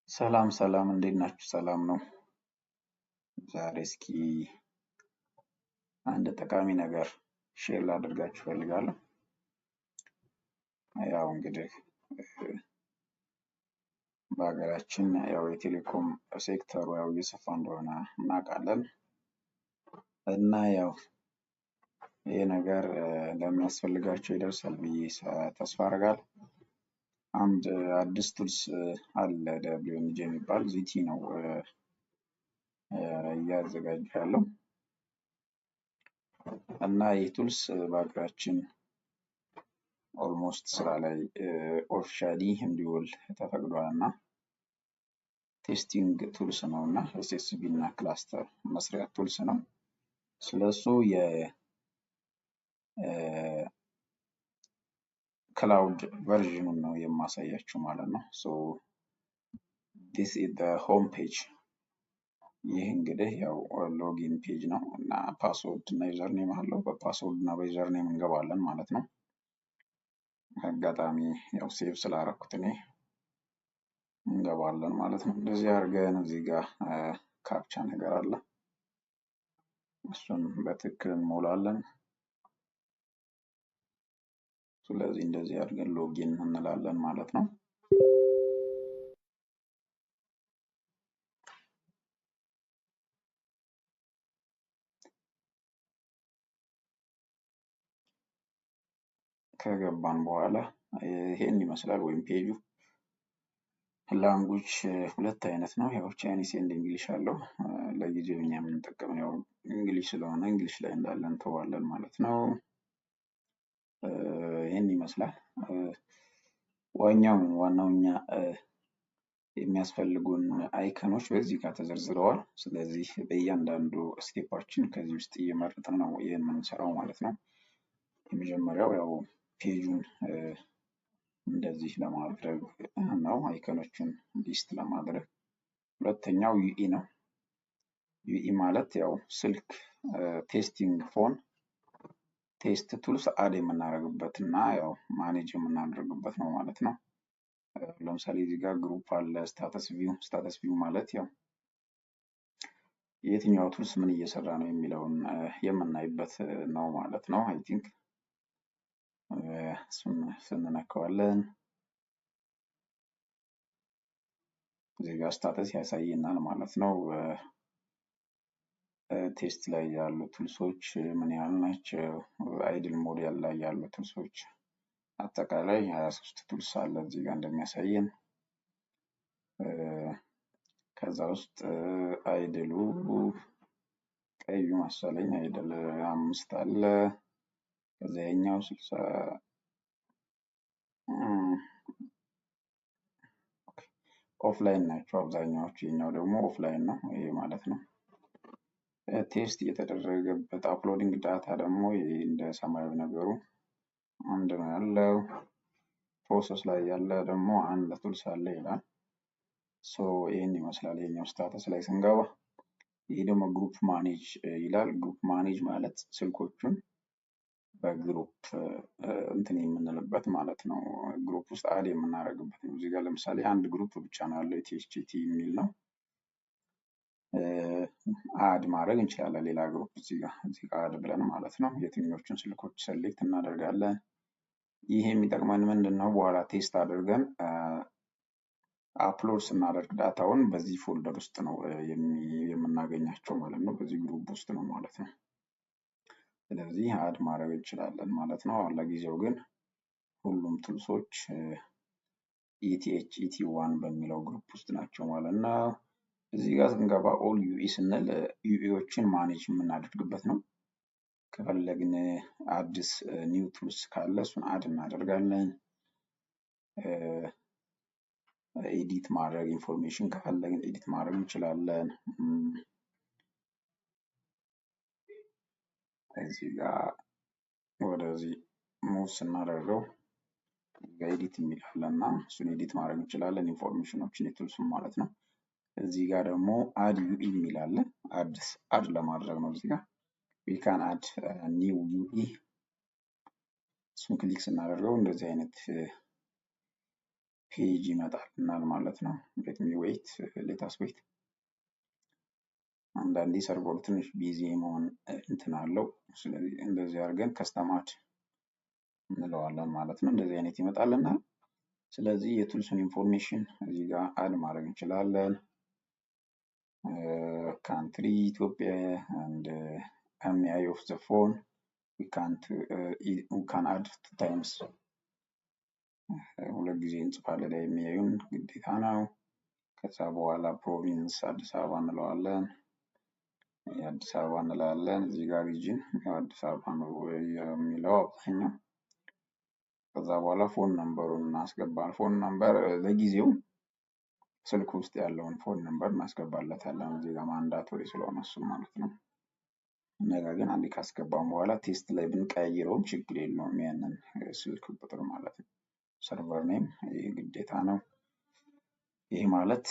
ሰላም ሰላም እንዴት ናችሁ? ሰላም ነው። ዛሬ እስኪ አንድ ጠቃሚ ነገር ሼር ላደርጋችሁ እፈልጋለሁ። ያው እንግዲህ በሀገራችን ያው የቴሌኮም ሴክተሩ ያው እየሰፋ እንደሆነ እናውቃለን እና ያው ይሄ ነገር ለሚያስፈልጋቸው ይደርሳል ብዬ ተስፋ አደርጋለሁ። አንድ አዲስ ቱልስ አለ WNG የሚባል ዚቲ ነው እያዘጋጀ ያለው እና ይህ ቱልስ በሀገራችን ኦልሞስት ስራ ላይ ኦፊሻሊ እንዲውል ተፈቅዷል እና ቴስቲንግ ቱልስ ነው እና SSB እና ክላስተር መስሪያ ቱልስ ነው። ስለሱ የክላውድ ቨርዥኑን ነው የማሳያችሁ ማለት ነው። ሶ ዲስ ኢዝ ዘ ሆም ፔጅ። ይህ እንግዲህ ያው ሎጊን ፔጅ ነው እና ፓስወርድ እና ዩዘር ኔም አለው። በፓስወርድ እና በዩዘር ኔም እንገባለን ማለት ነው። አጋጣሚ ያው ሴቭ ስላደረኩት እኔ እንገባለን ማለት ነው። እንደዚህ አድርገን እዚህ ጋር ካፕቻ ነገር አለ፣ እሱን በትክክል እንሞላለን። ስለዚህ እንደዚህ አድርገን ሎጊን እንላለን ማለት ነው። ከገባን በኋላ ይሄን ይመስላል ወይም ፔጁ። ላንጉጅ ሁለት አይነት ነው፣ ያው ቻይኒስ ኤንድ እንግሊሽ አለው። ለጊዜው እኛ የምንጠቀመው ያው እንግሊሽ ስለሆነ እንግሊሽ ላይ እንዳለ እንተዋለን ማለት ነው። ይሄን ይመስላል። ዋናው እኛ የሚያስፈልጉን አይከኖች በዚህ ጋር ተዘርዝረዋል። ስለዚህ በእያንዳንዱ ስቴፓችን ከዚህ ውስጥ እየመረጥን ነው የምንሰራው ማለት ነው። የመጀመሪያው ያው ፔጁን እንደዚህ ለማድረግ ነው፣ አይከኖችን ሊስት ለማድረግ። ሁለተኛው ዩኢ ነው። ዩኢ ማለት ያው ስልክ ቴስቲንግ ፎን ቴስት ቱልስ አድ የምናደርግበት እና ያው ማኔጅ የምናደርግበት ነው ማለት ነው። ለምሳሌ እዚህ ጋር ግሩፕ አለ፣ ስታተስ ቪው ማለት ያው የትኛው ቱልስ ምን እየሰራ ነው የሚለውን የምናይበት ነው ማለት ነው። አይ ቲንክ እሱን ስንነካዋለን እዚህ ጋር ስታተስ ያሳየናል ማለት ነው። ቴስት ላይ ያሉ ቱልሶች ምን ያህል ናቸው፣ አይድል ሞዴል ላይ ያሉ ቱልሶች አጠቃላይ 23 ቱልስ አለ እዚህ ጋር እንደሚያሳየን። ከዛ ውስጥ አይድሉ ቀዩ መሰለኝ አይድል 5 አለ። ከዛ የኛው 60 ኦፍላይን ናቸው አብዛኛዎቹ፣ የኛው ደግሞ ኦፍላይን ነው ይሄ ማለት ነው። ቴስት እየተደረገበት አፕሎዲንግ ዳታ ደግሞ እንደ ሰማያዊ ነገሩ አንድ ነው ያለው። ፕሮሰስ ላይ ያለ ደግሞ አንድ ቱልስ አለ ይላል። ሶ ይሄን ይመስላል የኛው ስታተስ ላይ ስንገባ። ይሄ ደግሞ ግሩፕ ማኔጅ ይላል። ግሩፕ ማኔጅ ማለት ስልኮቹን በግሩፕ እንትን የምንልበት ማለት ነው። ግሩፕ ውስጥ አድ የምናደርግበት ነው። እዚህ ጋር ለምሳሌ አንድ ግሩፕ ብቻ ነው ያለው THT የሚል ነው። አድ ማድረግ እንችላለን ሌላ ግሩፕ እዚህ ጋር አድ ብለን ማለት ነው። የትኞቹን ስልኮች ሰሌክት እናደርጋለን። ይሄ የሚጠቅመን ምንድነው? በኋላ ቴስት አድርገን አፕሎድ ስናደርግ ዳታውን በዚህ ፎልደር ውስጥ ነው የምናገኛቸው ማለት ነው። በዚህ ግሩፕ ውስጥ ነው ማለት ነው። ስለዚህ አድ ማድረግ እንችላለን ማለት ነው። ለጊዜው ግን ሁሉም ቱልሶች ET1 በሚለው ግሩፕ ውስጥ ናቸው ማለት ነው። እዚህ ጋር ስንገባ ኦል ዩኢ ስንል ዩኢዎችን ማኔጅ የምናደርግበት ነው። ከፈለግን አዲስ ኒው ቱልስ ካለ እሱን አድ እናደርጋለን። ኤዲት ማድረግ ኢንፎርሜሽን ከፈለግን ኤዲት ማድረግ እንችላለን። እዚህ ጋር ወደዚህ ሙቭ ስናደርገው ኤዲት የሚል አለና እሱን ኤዲት ማድረግ እንችላለን፣ ኢንፎርሜሽኖችን የቱልሱን ማለት ነው። እዚህ ጋር ደግሞ አድ ዩኢ የሚል አለ። አድ ለማድረግ ነው። እዚህ ጋር ዊ ካን አድ ኒው ዩኢ። እሱን ክሊክ ስናደርገው እንደዚህ አይነት ፔጅ ይመጣልናል ማለት ነው። ሌታስ ዌይት አንዳንዴ ሰርቨሩ ትንሽ ቢዚ መሆን እንትን አለው። ስለዚህ እንደዚህ አድርገን ከስተማድ እንለዋለን ማለት ነው። እንደዚህ አይነት ይመጣልናል። ስለዚህ የቱልሱን ኢንፎርሜሽን እዚህ ጋር አድ ማድረግ እንችላለን። ካንትሪ ኢትዮጵያ and MI of the phone we can add 2 times ሁለት ጊዜ እንጽፋለን። የሚያዩን ግዴታ ነው። ከዛ በኋላ ፕሮቪንስ አዲስ አበባ እንለዋለን። የአዲስ አበባ እንላለን። እዚህ ጋር ሪጅን አዲስ አበባ ነው የሚለው አብዛኛው። ከዛ በኋላ ፎን ነምበሩን እናስገባለን። ፎን ነምበር ለጊዜው ስልክ ውስጥ ያለውን ፎን ነምበር እናስገባለታለን። እዚህ ጋር ማንዳቶሪ ስለሆነ እሱ ማለት ነው። ነገር ግን አንዴ ካስገባን በኋላ ቴስት ላይ ብንቀያይረውም ችግር የለውም። ያንን ስልክ ቁጥር ማለት ነው። ሰርቨር ኔም ግዴታ ነው። ይሄ ማለት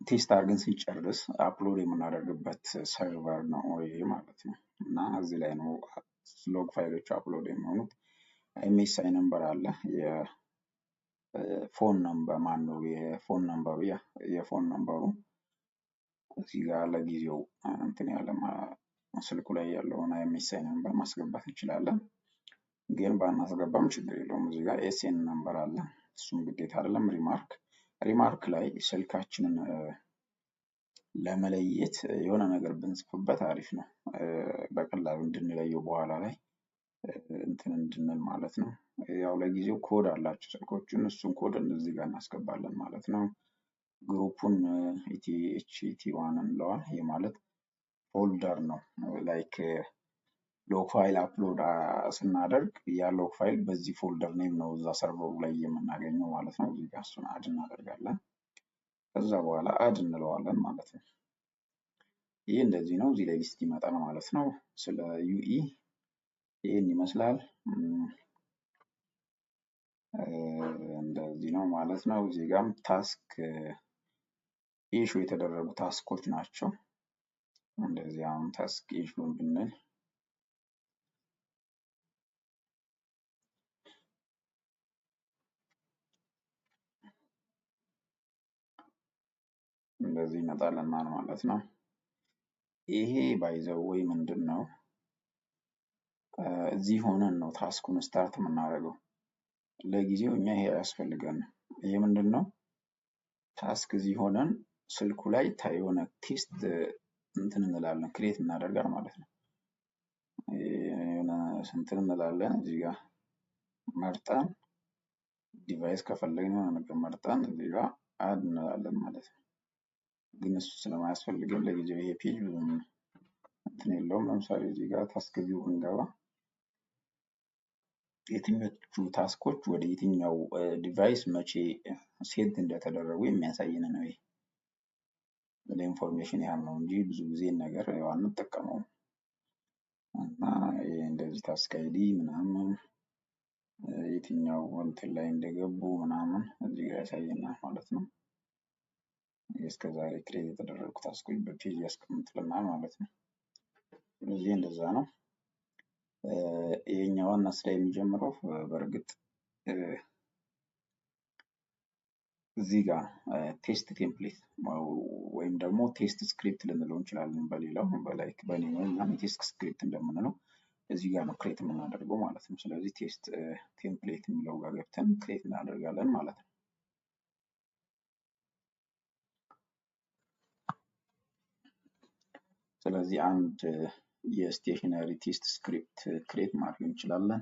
ቴስት አድርገን ሲጨርስ አፕሎድ የምናደርግበት ሰርቨር ነው ይሄ ማለት ነው። እና እዚህ ላይ ነው ሎግ ፋይሎች አፕሎድ የሚሆኑት። ኤምኤስአይ ነምበር አለ። የፎን ነምበር ማን ነው? የፎን ነምበሩ እዚህ ጋር ለጊዜው እንትን ያለ ስልኩ ላይ ያለውን ኤምኤስአይ ነምበር ማስገባት እንችላለን። ግን ባናስገባም ችግር የለውም። እዚህ ጋር ኤስኤን ነምበር አለ። እሱም ግዴታ አይደለም። ሪማርክ ላይ ስልካችንን ለመለየት የሆነ ነገር ብንጽፍበት አሪፍ ነው። በቀላሉ እንድንለየው በኋላ ላይ እንትን እንድንል ማለት ነው። ያው ለጊዜው ኮድ አላቸው ስልኮቹን። እሱን ኮድ እዚህ ጋር እናስገባለን ማለት ነው። ግሩፑን ኢቲኤች1 እንለዋል። ይሄ ማለት ፎልደር ነው። ላይክ ሎግ ፋይል አፕሎድ ስናደርግ ያ ሎግ ፋይል በዚህ ፎልደር ኔም ነው እዛ ሰርቨሩ ላይ የምናገኘው ማለት ነው። እዚህ ጋር እሱን አድ እናደርጋለን። ከዛ በኋላ አድ እንለዋለን ማለት ነው። ይህ እንደዚህ ነው። እዚህ ላይ ሊስት ይመጣል ማለት ነው። ስለ ዩኢ ይህን ይመስላል። እንደዚህ ነው ማለት ነው። እዚህ ጋርም ታስክ ኢሹ የተደረጉ ታስኮች ናቸው። እንደዚህ አሁን ታስክ ኢሹን ብንል እንደዚህ ይመጣልናል ማለት ነው። ይሄ ባይዘው ወይ ምንድን ነው? እዚህ ሆነን ነው ታስኩን ስታርት የምናደርገው። ለጊዜው እኛ ይሄ አያስፈልገንም። ይሄ ምንድን ነው? ታስክ እዚህ ሆነን ስልኩ ላይ የሆነ ቴስት እንትን እንላለን፣ ክሬት እናደርጋለን ማለት ነው። የሆነ እንትን እንላለን እዚህ ጋር መርጠን ዲቫይስ ከፈለግን የሆነ ነገር መርጠን እዚህ ጋር አድ እንላለን ማለት ነው። ግን እሱ ስለማያስፈልገን ለጊዜው ይሄ ፔጅ ብዙም እንትን የለውም። ለምሳሌ እዚህ ጋር ታስክ ቪው ብንገባ የትኞቹ ታስኮች ወደ የትኛው ዲቫይስ መቼ ሴት እንደተደረጉ የሚያሳየን ነው። ይሄ ለኢንፎርሜሽን ያህል ነው እንጂ ብዙ ጊዜ ነገር ያው አንጠቀመውም። እና እንደዚህ ታስክ አይዲ ምናምን የትኛው እንትን ላይ እንደገቡ ምናምን እዚህ ጋር ያሳየናል ማለት ነው። እስከዛሬ ክሬት የተደረጉ ታስኮች በፔጅ ያስቀምጥልናል ማለት ነው። ስለዚህ እንደዛ ነው። ይሄኛው ዋና ስራ የሚጀምረው በእርግጥ እዚህ ጋር ቴስት ቴምፕሌት ወይም ደግሞ ቴስት ስክሪፕት ልንለው እንችላለን። በሌላው በእኛም ቴስት ስክሪፕት እንደምንለው እዚህ ጋር ነው ክሬት የምናደርገው ማለት ነው። ስለዚህ ቴስት ቴምፕሌት የሚለው ጋር ገብተን ክሬት እናደርጋለን ማለት ነው። ስለዚህ አንድ የስቴሽነሪ ቴስት ስክሪፕት ክሬት ማድረግ እንችላለን።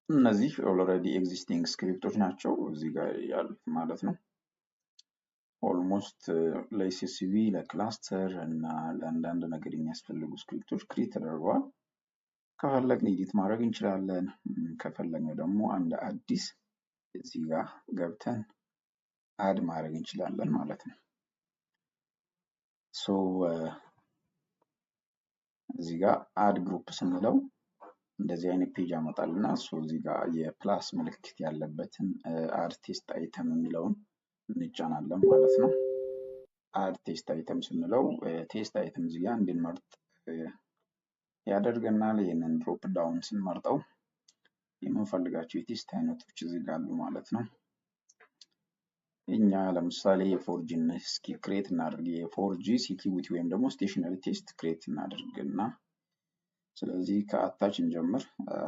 እነዚህ ኦልሬዲ ኤግዚስቲንግ ስክሪፕቶች ናቸው እዚህ ጋር ያሉት ማለት ነው። ኦልሞስት ለሲሲቪ ለክላስተር እና ለአንዳንድ ነገር የሚያስፈልጉ ስክሪፕቶች ክሬት ተደርገዋል። ከፈለግን ኤዲት ማድረግ እንችላለን። ከፈለግን ደግሞ አንድ አዲስ እዚህ ጋር ገብተን አድ ማድረግ እንችላለን ማለት ነው። ሶ እዚህ ጋር አድ ግሩፕ ስንለው እንደዚህ አይነት ፔጅ ያመጣልና እዚህ ጋር የፕላስ ምልክት ያለበትን አድ ቴስት አይተም የሚለውን እንጫናለን ማለት ነው። አድ ቴስት አይተም ስንለው ቴስት አይተም እዚህ ጋር እንድንመርጥ ያደርገናል። ይህንን ድሮፕ ዳውን ስንመርጠው የምንፈልጋቸው የቴስት አይነቶች እዚህ ጋር አሉ ማለት ነው። እኛ ለምሳሌ የፎርጂን እስኪ ክሬት እናድርግ። የፎርጂ ሴኪዩሪቲ ወይም ደግሞ ስቴሽነሪ ቴስት ክሬት እናድርግና ስለዚህ ከአታች እንጀምር።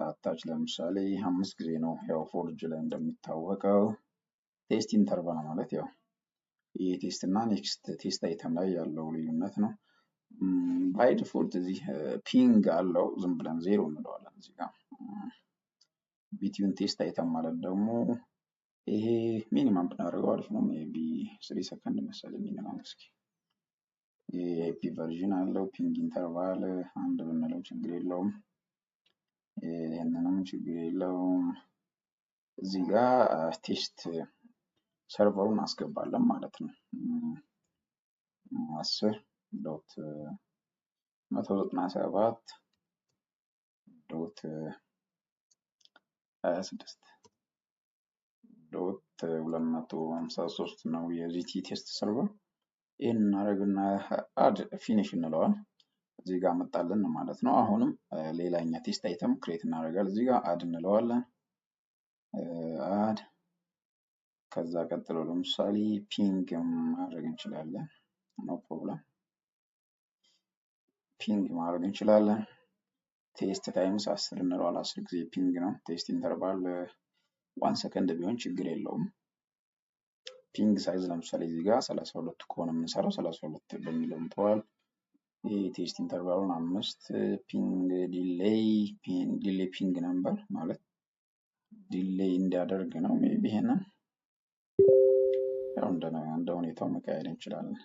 አታች ለምሳሌ 5 ጊዜ ነው። ያው ፎርጅ ላይ እንደሚታወቀው ቴስት ኢንተርቫል ማለት ያው ይህ ቴስት እና ኔክስት ቴስት አይተም ላይ ያለው ልዩነት ነው። ባይ ዲፎልት እዚህ ፒንግ አለው። ዝም ብለን ዜሮ እንለዋለን እዚህ ጋር። ቢትዊን ቴስት አይተም ማለት ደግሞ ይሄ ሚኒመም ብናደርገው አሪፍ ነው። ሜይ ቢ 3 ሰከንድ መሰለኝ ሚኒመም። እስኪ የአይፒ ቨርዥን አለው። ፒንግ ኢንተርቫል አንድ ብንለው ችግር የለውም። ይህንንም ችግር የለውም። እዚህ ጋር ቴስት ሰርቨሩን አስገባለን ማለት ነው። 10.197.26.253 ነው የዚቲ ቴስት ሰርቨር። ይህን እናደርግና አድ ፊኒሽ እንለዋል። እዚህ ጋር መጣልን ማለት ነው። አሁንም ሌላኛ ቴስት አይተም ክሬት እናደርጋለን። እዚህ ጋር አድ እንለዋለን። አድ ከዛ ቀጥሎ ለምሳሌ ፒንግ ማድረግ እንችላለን። ኖ ፕሮብለም ፒንግ ማድረግ እንችላለን። ቴስት ታይምስ 10 እንለዋለን። 10 ጊዜ ፒንግ ነው። ቴስት ኢንተርቫል 1 ሰከንድ ቢሆን ችግር የለውም። ፒንግ ሳይዝ ለምሳሌ እዚህ ጋር 32 ከሆነ የምንሰራው 32 በሚለው እንተዋል። ይህ ቴስት ኢንተርቫሉን 5 ፒንግ ዲሌይ ፒንግ ነምበር ማለት ዲሌይ እንዲያደርግ ነው። ሜቢ ይሄንን ያው እንደ ሁኔታው መቀየር እንችላለን።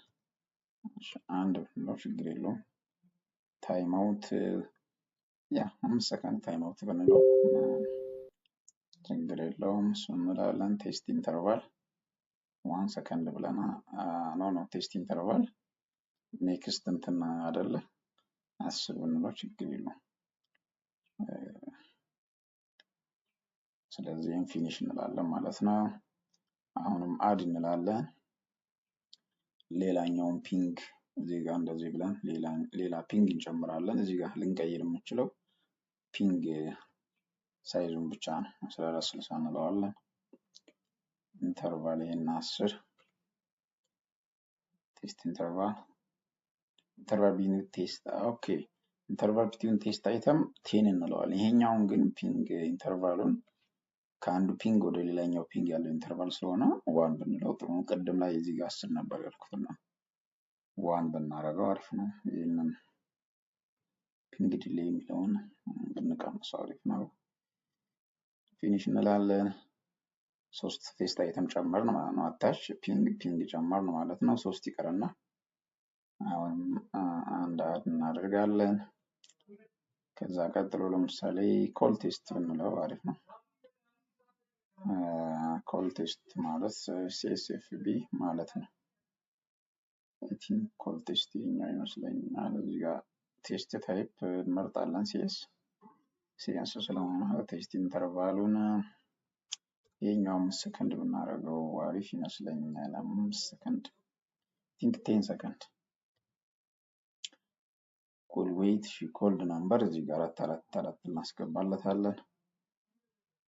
አንድ ብንለው ችግር የለውም። ታይም አውት ያ 5 ሰከንድ ታይም አውት ብንለው ችግር የለውም። እሱ እንላለን። ቴስት ኢንተርቫል 1 ሰከንድ ብለና ኖ ቴስት ኢንተርቫል ኔክስት እንትን አይደለ 10 ብንለው ችግር የለውም። ስለዚህ ፊኒሽ እንላለን ማለት ነው። አሁንም አድ እንላለን። ሌላኛውን ፒንግ እዚህ ጋር እንደዚህ ብለን ሌላ ፒንግ እንጨምራለን። እዚህ ጋር ልንቀይር የምንችለው ፒንግ ሳይዙን ብቻ ነው። 1460 እንለዋለን። ኢንተርቫል ይሄን 10 ቴስት ኢንተርቫል ቢትዊን ቴስት ኦኬ ኢንተርቫል ቢትዊን ቴስት አይተም 10 እንለዋለን። ይሄኛውን ግን ፒንግ ኢንተርቫሉን ከአንዱ ፒንግ ወደ ሌላኛው ፒንግ ያለው ኢንተርቫል ስለሆነ 1 ብንለው ጥሩ ነው። ቅድም ላይ እዚህ ጋር 10 ነበር ያልኩትና 1 ብናደርገው አሪፍ ነው። ይሄንን ፒንግ ዲሌይ የሚለውን ብንቀንሰው አሪፍ ነው። ፊኒሽ እንላለን። 3 ቴስት አይተም ጨመርን ማለት ነው። አታች ፒንግ ጨመርን ማለት ነው። 3 ይቀርና አሁን አንድ አድ እናደርጋለን። ከዛ ቀጥሎ ለምሳሌ ኮል ቴስት ብንለው አሪፍ ነው። ኮል ቴስት ማለት ሲኤስኤፍቢ ማለት ነው። ኮል ቴስት ይሄኛው ይመስለኛል። እዚህ ጋር ቴስት ታይፕ እንመርጣለን። ሲኤስ ስለሆነ ቴስት ኢንተርቫሉን ይሄኛው 5 ሰከንድ ብናደርገው አሪፍ ይመስለኛል። 5 ሰከንድ ቲንክ 10 ሰከንድ ኮል ዌይት ኮልድ ነምበር እዚህ ጋር 4 እናስገባለታለን።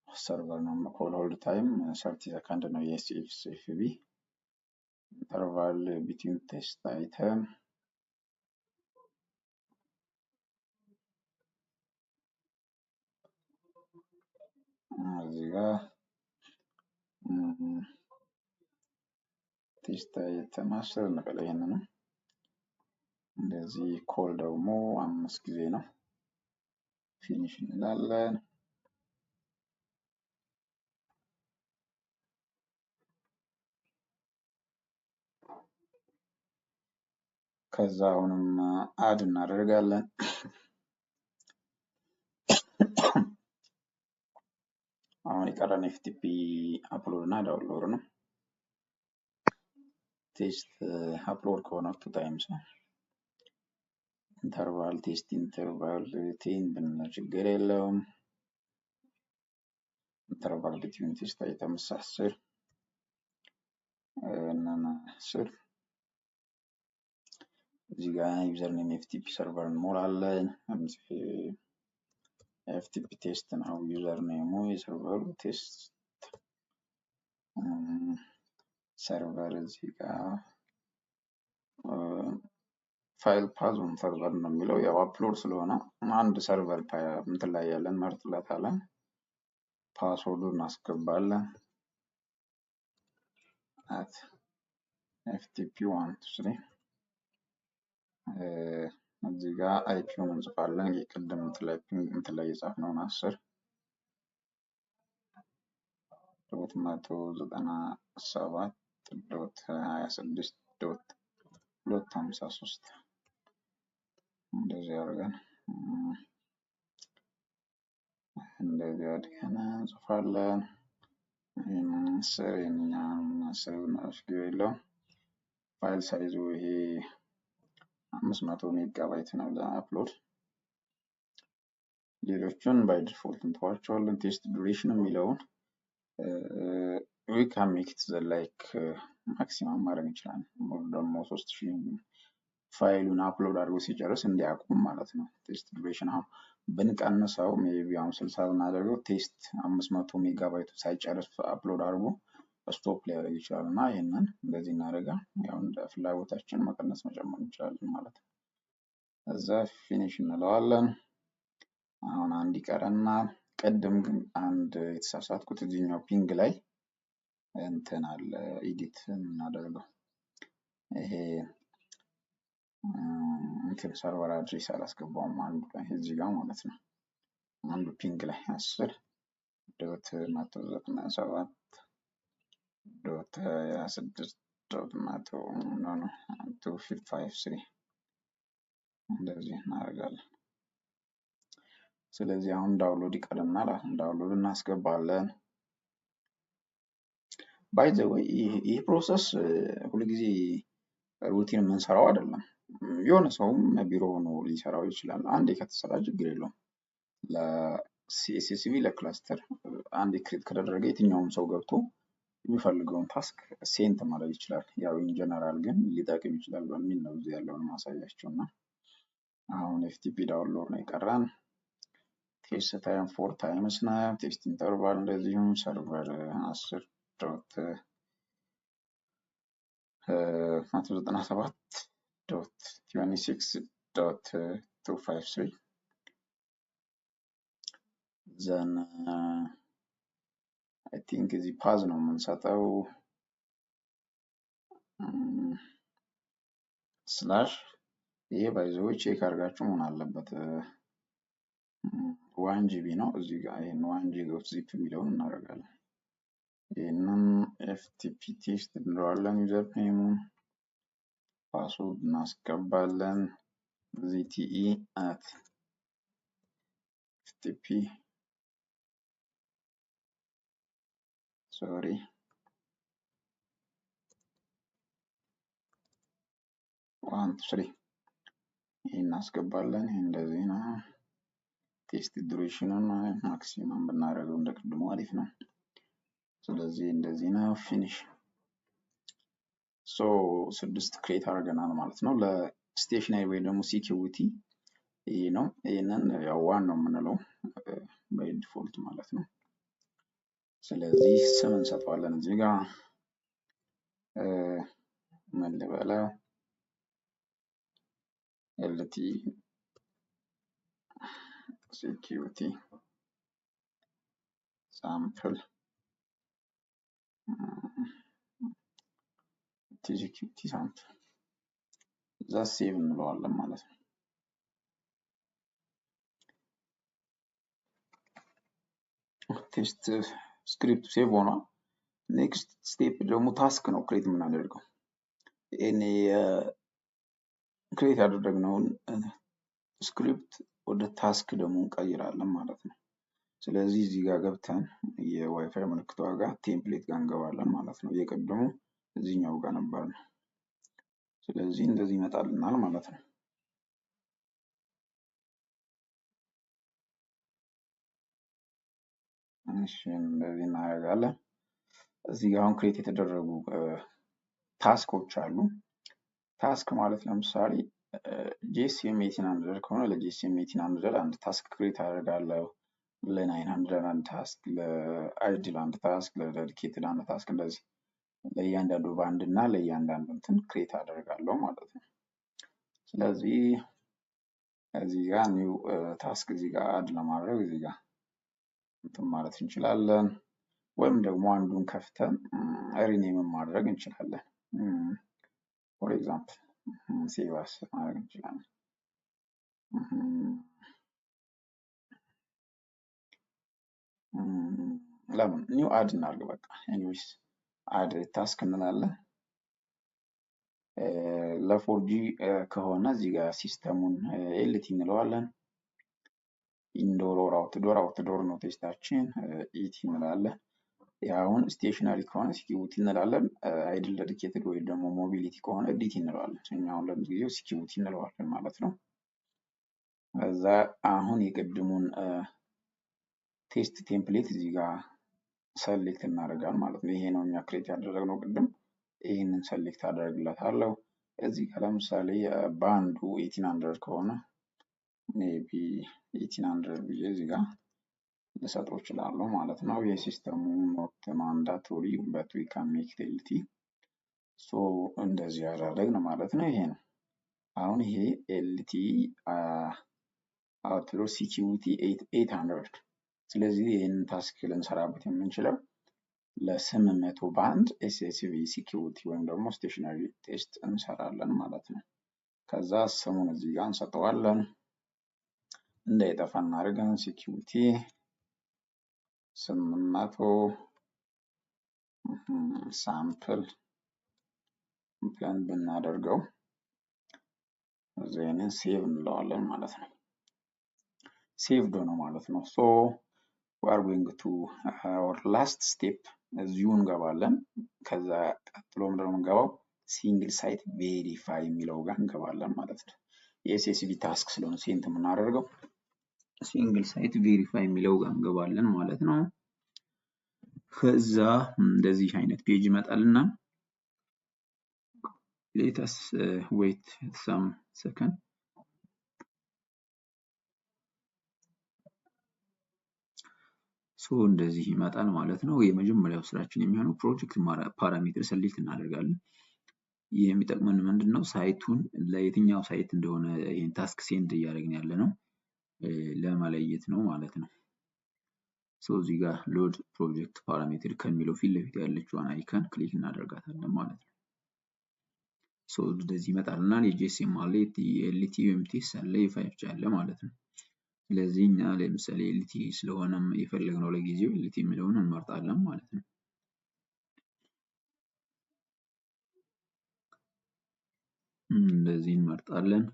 ሰርቨር ነምበር ኮል ሆልድ ታይም 30 ሰከንድ ነው የሲኤስኤፍቢ። ኢንተርቫል ቢትዊን ቴስት አይተም እዚህ ጋር ቴስት አይተም 10 እንበለው። ይሄንን እንደዚህ ኮል ደግሞ 5 ጊዜ ነው። ፊኒሽ እንላለን። ከዛ አሁንም አድ እናደርጋለን። አሁን የቀረን ኤፍቲፒ አፕሎድ እና ዳውንሎድ ነው። ቴስት አፕሎድ ከሆነ 2 ታይምስ ነው። ኢንተርቫል ቴስት ኢንተርቫል 10 ብንለው ችግር የለውም። ኢንተርቫል ቢትዊን ቴስት አይተምስ 10 እና 10 እዚህ ጋር ዩዘር ኔም ኤፍቲፒ ሰርቨር እንሞላለን። ኤፍቲፒ ቴስት ነው ዩዘር ኔሙ የሰርቨሩ ቴስት ሰርቨር እዚህ ጋር ፋይል ፓዙን ሰርቨር ነው የሚለው ያው አፕሎድ ስለሆነ አንድ ሰርቨር እንትን ላይ ያለን መርጥለታለን። ፓስወርዱን እናስገባለን at ftp123 እዚህ ጋር አይፒውን እንጽፋለን። የቅድም እንትን ላይ የጻፍነውን 10.197.26.253 እንደዚህ አድርገን እንደዚህ አድርገን እንጽፋለን። ስር ችግር የለውም። ፋይል ሳይዙ ይሄ 500 ሜጋባይት ነው ለአፕሎድ። ሌሎቹን ባይ ዲፎልት እንተዋቸዋለን። ቴስት ዱሬሽን የሚለውን we can make it like ማክሲመም ማድረግ እንችላለን። ደግሞ 3000 ፋይሉን አፕሎድ አድርጎ ሲጨርስ እንዲያቆም ማለት ነው። ቴስት ዱሬሽን አሁን ብንቀንሰው ሜቢ አሁን 60 ብናደርገው ቴስት 500 ሜጋባይቱ ሳይጨርስ አፕሎድ አድርጎ ስቶፕ ሊያደርግ ይችላል እና ይህንን እንደዚህ እናደርጋ ያው እንደ ፍላጎታችን መቀነስ መጨመር እንችላለን ማለት ነው። እዛ ፊኒሽ እንለዋለን። አሁን አንድ ይቀረና ቅድም ግን አንድ የተሳሳትኩት እዚህኛው ፒንግ ላይ እንትን አለ ኤዲት እናደርገው ይሄ እንትን ሰርቨር አድሬስ አላስገባውም አንዱ ላይ እዚህ ጋር ማለት ነው። አንዱ ፒንግ ላይ 10.197.26.253 እንደዚህ እናደርጋለን። ስለዚህ አሁን ዳውንሎድ ይቀርናል። ዳውንሎድ እናስገባለን። ባይ ዘ ወይ ይህ ፕሮሰስ ሁልጊዜ ሩቲን የምንሰራው አይደለም። የሆነ ሰውም ቢሮ ሆኖ ሊሰራው ይችላል። አንዴ ከተሰራ ችግር የለውም። ለሲኤስኤስቪ ለክላስተር አንዴ ክሬት ከተደረገ የትኛውም ሰው ገብቶ የሚፈልገውን ታስክ ሴንት ማድረግ ይችላል። ያው ኢን ጀነራል ግን ሊጠቅም ይችላል በሚል ነው እዚህ ያለውን ማሳያቸው እና አሁን ኤፍቲፒ ዳውንሎድ ነው የቀረን። ቴስት ታይም 4 ታይምስ ነው። ቴስት ኢንተርቫል እንደዚሁም ሰርቨር 10.197.26.253 ዘን አይ ቲንክ እዚህ ፓዝ ነው የምንሰጠው ስላሽ ይሄ ባይዘው ቼክ አድርጋችሁ መሆን አለበት። 1 ጂቢ ነው እዚህ ጋር ይሄን 1 ጂቢ ኦፍ ዚፕ የሚለውን እናደርጋለን። ይሄንን ኤፍቲፒ ቴስት እንለዋለን። ዩዘር ኔሙን ፓስወርድ እናስገባለን። zte at ftp ሶሪ ዋን ስሪ ይሄን እናስገባለን። ይሄ እንደዚህ ነው። ቴስት ዱሬሽኑን ማክሲመም ብናደርገው እንደቅድሙ አሪፍ ነው። ስለዚህ እንደዚህ ነው። ፊኒሽ ሶ 6 ክሬት አድርገናል ማለት ነው። ለስቴሽነሪ ወይ ደግሞ ሲኪዩሪቲ ይሄ ነው። ይሄንን ያው ዋን ነው የምንለው ባይ ዲፎልት ማለት ነው። ስለዚህ ስም እንሰጠዋለን እዚህ ጋር ምን ልበለው ኤልቲ ሴኪዩሪቲ ሳምፕል ሴኪዩሪቲ ሳምፕል እዛ ሴቭ እንለዋለን ማለት ነው። ቴስት ስክሪፕት ሴቭ ሆኗል። ኔክስት ስቴፕ ደግሞ ታስክ ነው ክሬት የምናደርገው። እኔ ክሬት ያደረግነውን ስክሪፕት ወደ ታስክ ደግሞ እንቀይራለን ማለት ነው። ስለዚህ እዚህ ጋር ገብተን የዋይፋይ ምልክቷ ጋር ቴምፕሌት ጋር እንገባለን ማለት ነው። የቀደሙ እዚህኛው ጋር ነበር ነው። ስለዚህ እንደዚህ ይመጣልናል ማለት ነው። እሺ እንደዚህ እናደርጋለን። እዚህ ጋር አሁን ክሬት የተደረጉ ታስኮች አሉ። ታስክ ማለት ለምሳሌ ጂኤስኤም 1800 ከሆነ ለጂኤስኤም 1800 አንድ ታስክ ክሬት አደርጋለሁ። ለ900 አንድ ታስክ፣ ለአይድል አንድ ታስክ፣ ለዴዲኬትድ አንድ ታስክ፣ እንደዚህ ለእያንዳንዱ ባንድ እና ለእያንዳንዱ እንትን ክሬት አደርጋለሁ ማለት ነው። ስለዚህ እዚህ ጋር ኒው ታስክ እዚህ ጋር አድ ለማድረግ እዚህ ጋር እንትን ማለት እንችላለን። ወይም ደግሞ አንዱን ከፍተን ሪኔም ማድረግ እንችላለን። ፎር ኤግዛምፕል ሴቭ አስ ማድረግ እንችላለን። ለምን ኒው አድ እናድርግ በቃ ኤኒዌይስ አድ ታስክ እንላለን። ለፎርጂ ከሆነ እዚህ ጋር ሲስተሙን ኤልቲ እንለዋለን። ኢንዶር ኦር አውትዶር ነው ቴስታችን፣ ኢቲ እንላለን። አሁን ስቴሽነሪ ከሆነ ሲኪዩቲ እንላለን። አይድል ዴዲኬትድ ወይ ደግሞ ሞቢሊቲ ከሆነ ዲቲ እንለዋለን። እኛ አሁን ለጊዜው ሲኪዩቲ እንለዋለን ማለት ነው። ከዛ አሁን የቅድሙን ቴስት ቴምፕሌት እዚህ ጋር ሰሌክት እናደርጋለን ማለት ነው። ይሄ ነው እኛ ክሬት ያደረግነው ቅድም። ይህንን ሰሌክት አደርግለታለሁ። እዚህ ጋር ለምሳሌ በአንዱ 1800 ከሆነ ሜቢ 1800 ብዬ እዚህ ጋር ልሰጠው እችላለሁ ማለት ነው። የሲስተሙ ኖት ማንዳቶሪ በት ዊ ካን ሜክ ኤልቲ ሶ እንደዚህ ያደረግን ማለት ነው። ይሄ ነው አሁን ይሄ ኤልቲ አውትዶር ሲኪዩቲ 800። ስለዚህ ይህንን ታስክ ልንሰራበት የምንችለው ለ800 ባንድ ኤስኤስቪ ሲኪዩቲ ወይም ደግሞ ስቴሽነሪ ቴስት እንሰራለን ማለት ነው። ከዛ ስሙን እዚህ ጋር እንሰጠዋለን። እንዳይጠፋ እናደርገን ሲኪዩቲ 800 ሳምፕል ብለን ብናደርገው እዚህንን ሴቭ እንለዋለን ማለት ነው። ሴቭድ ነው ማለት ነው። ሶ we are going to our last step እዚሁ እንገባለን። ከዛ ቀጥሎ ምንድነው የምንገባው? ሲንግል ሳይት ቬሪፋይ የሚለው ጋር እንገባለን ማለት ነው። የኤስኤስቪ ታስክ ስለሆነ ሴንት የምናደርገው ሲንግል ሳይት ቬሪፋይ የሚለው ጋር እንገባለን ማለት ነው። ከዛ እንደዚህ አይነት ፔጅ ይመጣልና let us wait some second ሶ እንደዚህ ይመጣል ማለት ነው። የመጀመሪያው ስራችን የሚሆነው ፕሮጀክት ፓራሜትር ሰሌክት እናደርጋለን። ይህ የሚጠቅመን ምንድነው? ሳይቱን ለየትኛው ሳይት እንደሆነ ይሄን ታስክ ሴንድ እያደረግን ያለ ነው ለመለየት ነው ማለት ነው። ሶ እዚህ ጋር ሎድ ፕሮጀክት ፓራሜትር ከሚለው ፊት ለፊት ያለችዋን አይከን ክሊክ እናደርጋታለን ማለት ነው። ሶ እንደዚህ ይመጣልና የጂኤስኤም አለ፣ ኤልቲ ኤምቲኤስ አለ፣ የፋይቭ አለ ማለት ነው። ስለዚህ እኛ ለምሳሌ ኤልቲ ስለሆነም የፈለግነው ለጊዜው ኤልቲ የሚለውን እንመርጣለን ማለት ነው። እንደዚህ እንመርጣለን።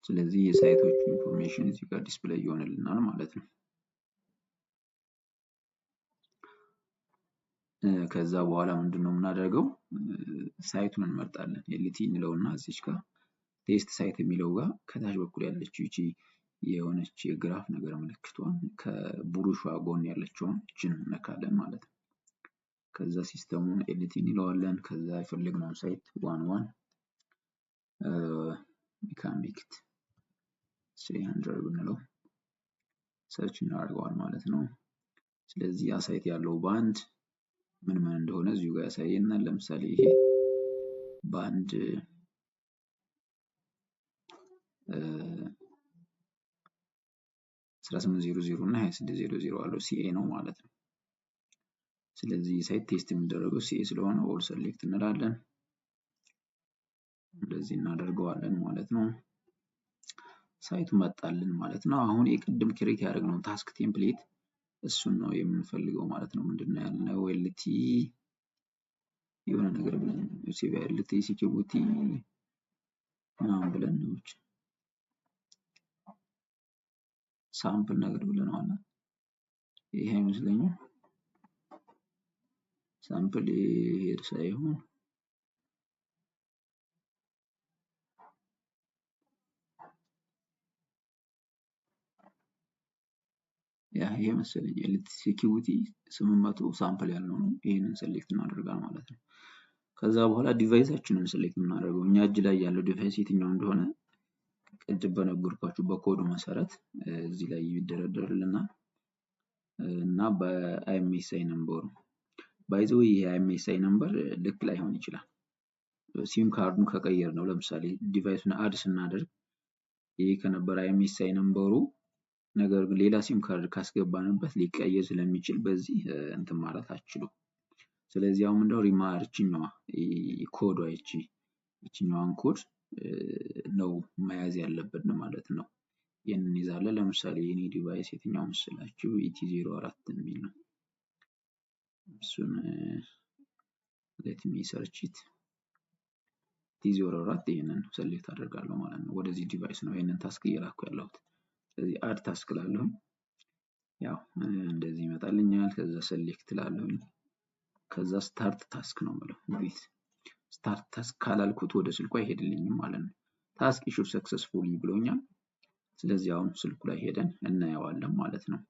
ስለዚህ የሳይቶቹ ኢንፎርሜሽን እዚህ ጋር ዲስፕሌይ ይሆንልናል ማለት ነው። ከዛ በኋላ ምንድነው የምናደርገው? ሳይቱን እንመርጣለን። ኤልቲ እንለውና እዚች ጋር ቴስት ሳይት የሚለው ጋር ከታች በኩል ያለችው እቺ የሆነች የግራፍ ነገር ምልክቷን ከቡሩሿ ጎን ያለችውን እችን ነካለን ማለት ነው። ከዛ ሲስተሙን ኤልቲ እንለዋለን። ከዛ የፈለግነውን ሳይት 11 ሜካኒክት 300 ብንለው ሰርች እናደርገዋል ማለት ነው። ስለዚህ ያ ሳይት ያለው ባንድ ምን እንደሆነ እዚሁ ጋር ያሳየናል። ለምሳሌ ይሄ ባንድ 1800 እና 2600 አለው ሲኤ ነው ማለት ነው። ስለዚህ ሳይት ቴስት የሚደረገው ሲኤ ስለሆነ ኦል ሰሌክት እንላለን። እንደዚህ እናደርገዋለን ማለት ነው። ሳይቱ መጣልን ማለት ነው። አሁን የቅድም ክሬት ያደረግነው ታስክ ቴምፕሌት እሱን ነው የምንፈልገው ማለት ነው። ምንድነው ያልነው? ኤልቲ የሆነ ነገር ብለን ሴቭ ኤልቲ ሲኪዩቲ ምናምን ብለን ነው ሳምፕል ነገር ብለናል። ይሄ አይመስለኝም። ሳምፕል ሄድ ሳይሆን ያ ይሄ መሰለኝ ኤልቲ ሲኪዩቲ 800 ሳምፕል ያለው ነው። ይሄንን ሰሌክት እናደርጋለን ማለት ነው። ከዛ በኋላ ዲቫይሳችንን ሴሌክት የምናደርገው እኛ እጅ ላይ ያለው ዲቫይስ የትኛው እንደሆነ ቅድም በነገርኳችሁ በኮዱ መሰረት እዚህ ላይ ይደረደርልናል እና በአይኤምኤስአይ ነምበሩ ባይ ዘ ዌይ ይሄ አይኤምኤስአይ ነምበር ልክ ላይሆን ይችላል። ሲም ካርዱን ከቀየር ነው ለምሳሌ ዲቫይሱን አድ ስናደርግ ይሄ ከነበረ አይኤምኤስአይ ነምበሩ ነገር ግን ሌላ ሲም ካርድ ካስገባንበት ሊቀየር ስለሚችል በዚህ እንትን ማለት አትችሉም። ስለዚህ አሁን ምንድነው ሪማርችኛዋ ኮዷ ይችኛዋን ኮድ ነው መያዝ ያለብን ማለት ነው። ይህንን እንይዛለን። ለምሳሌ የኔ ዲቫይስ የትኛው መስላችሁ ኢቲ04 የሚል ነው። እሱን ሌት ሚ ሰርች ኢት ኢቲ04 ይሄንን ሴሌክት አደርጋለሁ ማለት ነው። ወደዚህ ዲቫይስ ነው ይሄንን ታስክ እየላኩ ያለሁት። ስለዚህ አድ ታስክ ላለሁ ያው እንደዚህ ይመጣልኛል። ከዛ ሴሌክት ላለሁ ከዛ ስታርት ታስክ ነው ማለት ነው። ስታርት ታስክ ካላልኩት ወደ ስልኩ አይሄድልኝም ማለት ነው። ታስክ ኢሹ ሰክሰስፉሊ ብሎኛል። ስለዚህ አሁን ስልኩ ላይ ሄደን እናየዋለን ማለት ነው።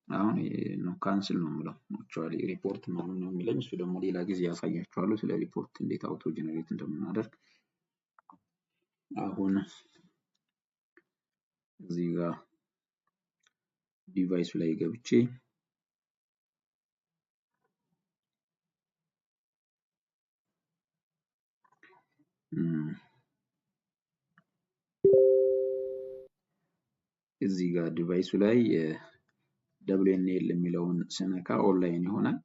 አሁን ነው ካንስል ነው የምለው አክቹአሊ ሪፖርት ነው የሚለኝ። እሱ ደግሞ ሌላ ጊዜ ያሳያችኋለሁ ስለ ሪፖርት እንዴት አውቶ ጀነሬት እንደምናደርግ። አሁን እዚህ ጋር ዲቫይሱ ላይ ገብቼ እዚህ ጋር ዲቫይሱ ላይ WNL የሚለውን ስነካ ኦንላይን ይሆናል።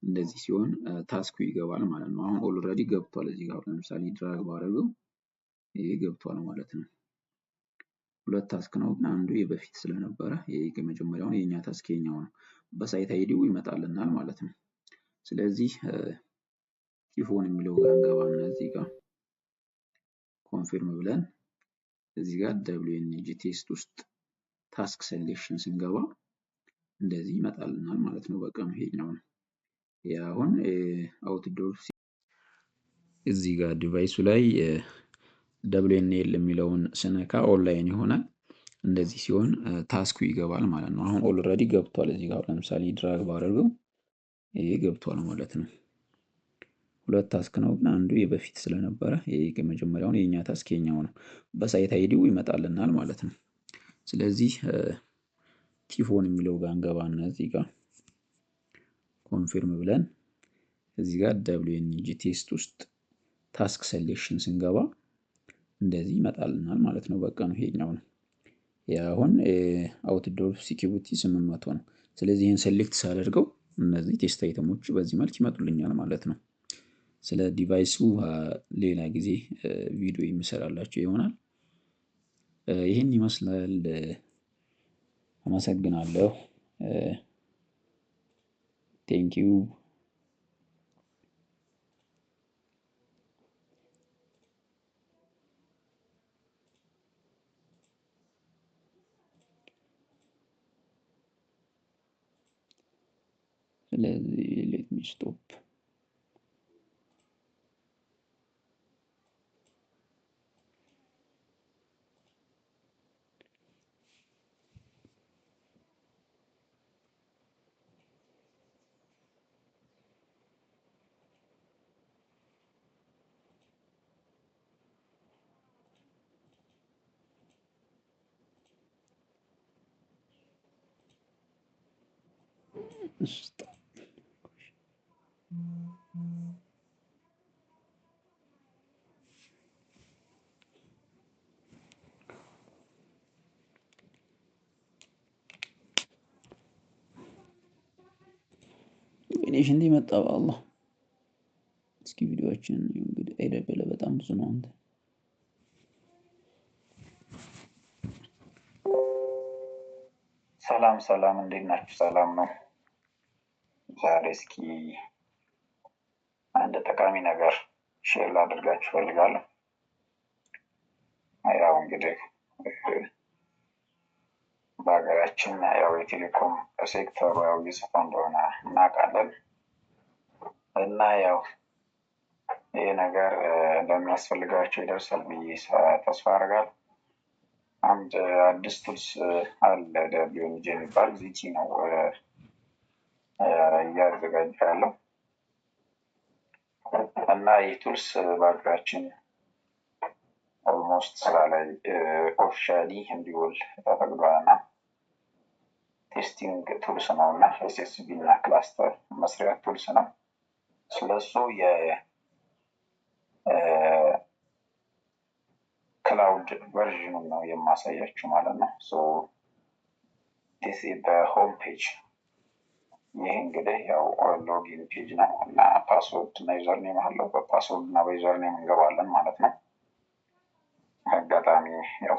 እንደዚህ ሲሆን ታስኩ ይገባል ማለት ነው። አሁን ኦልሬዲ ገብቷል። እዚህ ጋር ለምሳሌ ድራግ ባደረገው ይሄ ገብቷል ማለት ነው። ሁለት ታስክ ነው ግን አንዱ የበፊት ስለነበረ ይሄ የመጀመሪያው የኛ ታስክ የኛው ነው። በሳይት አይዲው ይመጣልናል ማለት ነው። ስለዚህ ቲፎን የሚለው ጋር እንገባና እዚህ ጋር ኮንፊርም ብለን እዚህ ጋር WNG ቴስት ውስጥ ታስክ ሴሌክሽን ስንገባ እንደዚህ ይመጣልናል ማለት ነው። በቀኑ ይሄኛው ነው። ያሁን አውትዶር እዚህ ጋር ዲቫይሱ ላይ WNL የሚለውን ስነካ ኦንላይን ይሆናል። እንደዚህ ሲሆን ታስኩ ይገባል ማለት ነው። አሁን ኦልሬዲ ገብቷል። እዚህ ጋር ለምሳሌ ድራግ ባደርገው ይሄ ገብቷል ማለት ነው። ሁለት ታስክ ነው ግን አንዱ የበፊት ስለነበረ ይሄ የመጀመሪያውን የኛ ታስክ የኛው ነው። በሳይት አይዲው ይመጣልናል ማለት ነው። ስለዚህ ቲፎን የሚለው ጋር እንገባና እዚህ ጋር ኮንፊርም ብለን እዚህ ጋር WNG ቴስት ውስጥ ታስክ ሴሌክሽን ስንገባ እንደዚህ ይመጣልናል ማለት ነው። በቀኑ ይሄኛው ነው። ያሁን አውትዶር ሴኩሪቲ 800 ነው። ስለዚህ ይሄን ሴሌክት ሳደርገው እነዚህ ቴስት አይተሞች በዚህ መልክ ይመጡልኛል ማለት ነው። ስለ ዲቫይሱ ሌላ ጊዜ ቪዲዮ የሚሰራላችሁ ይሆናል። ይሄን ይመስላል። አመሰግናለሁ። ቴንኪው። ስለዚህ ሌት ሚ ስቶፕ stop. ሽንት መጣ በአላህ። እስኪ ቪዲዮዎችን እንግዲህ አይደበለ በጣም ብዙ ነው። አንተ ሰላም ሰላም፣ እንዴት ናችሁ? ሰላም ነው። ዛሬ እስኪ አንድ ጠቃሚ ነገር ሼር ላደርጋችሁ ፈልጋለሁ። ያው እንግዲህ በሀገራችን ያው የቴሌኮም ሴክተሩ ያው እየሰፋ እንደሆነ እናውቃለን እና ያው ይህ ነገር እንደሚያስፈልጋቸው ይደርሳል ብዬ ተስፋ አደርጋለሁ። አንድ አዲስ ቱልስ አለ WNG የሚባል ዚቲ ነው እያዘጋጀ ያለው እና ይህ ቱልስ በሀገራችን ኦልሞስት ስራ ላይ ኦፊሻሊ እንዲውል ተፈቅዷል እና ቴስቲንግ ቱልስ ነው እና ኤስኤስቢ እና ክላስተር መስሪያ ቱልስ ነው። ስለሱ የክላውድ ቨርዥኑን ነው የማሳያችሁ ማለት ነው። ዲስ ኢዝ ዘ ሆም ፔጅ። ይህ እንግዲህ ያው ሎጊን ፔጅ ነው እና ፓስወርድ እና ዩዘርኔም አለው። በፓስወርድ እና በዩዘርኔም እንገባለን ማለት ነው። አጋጣሚ ያው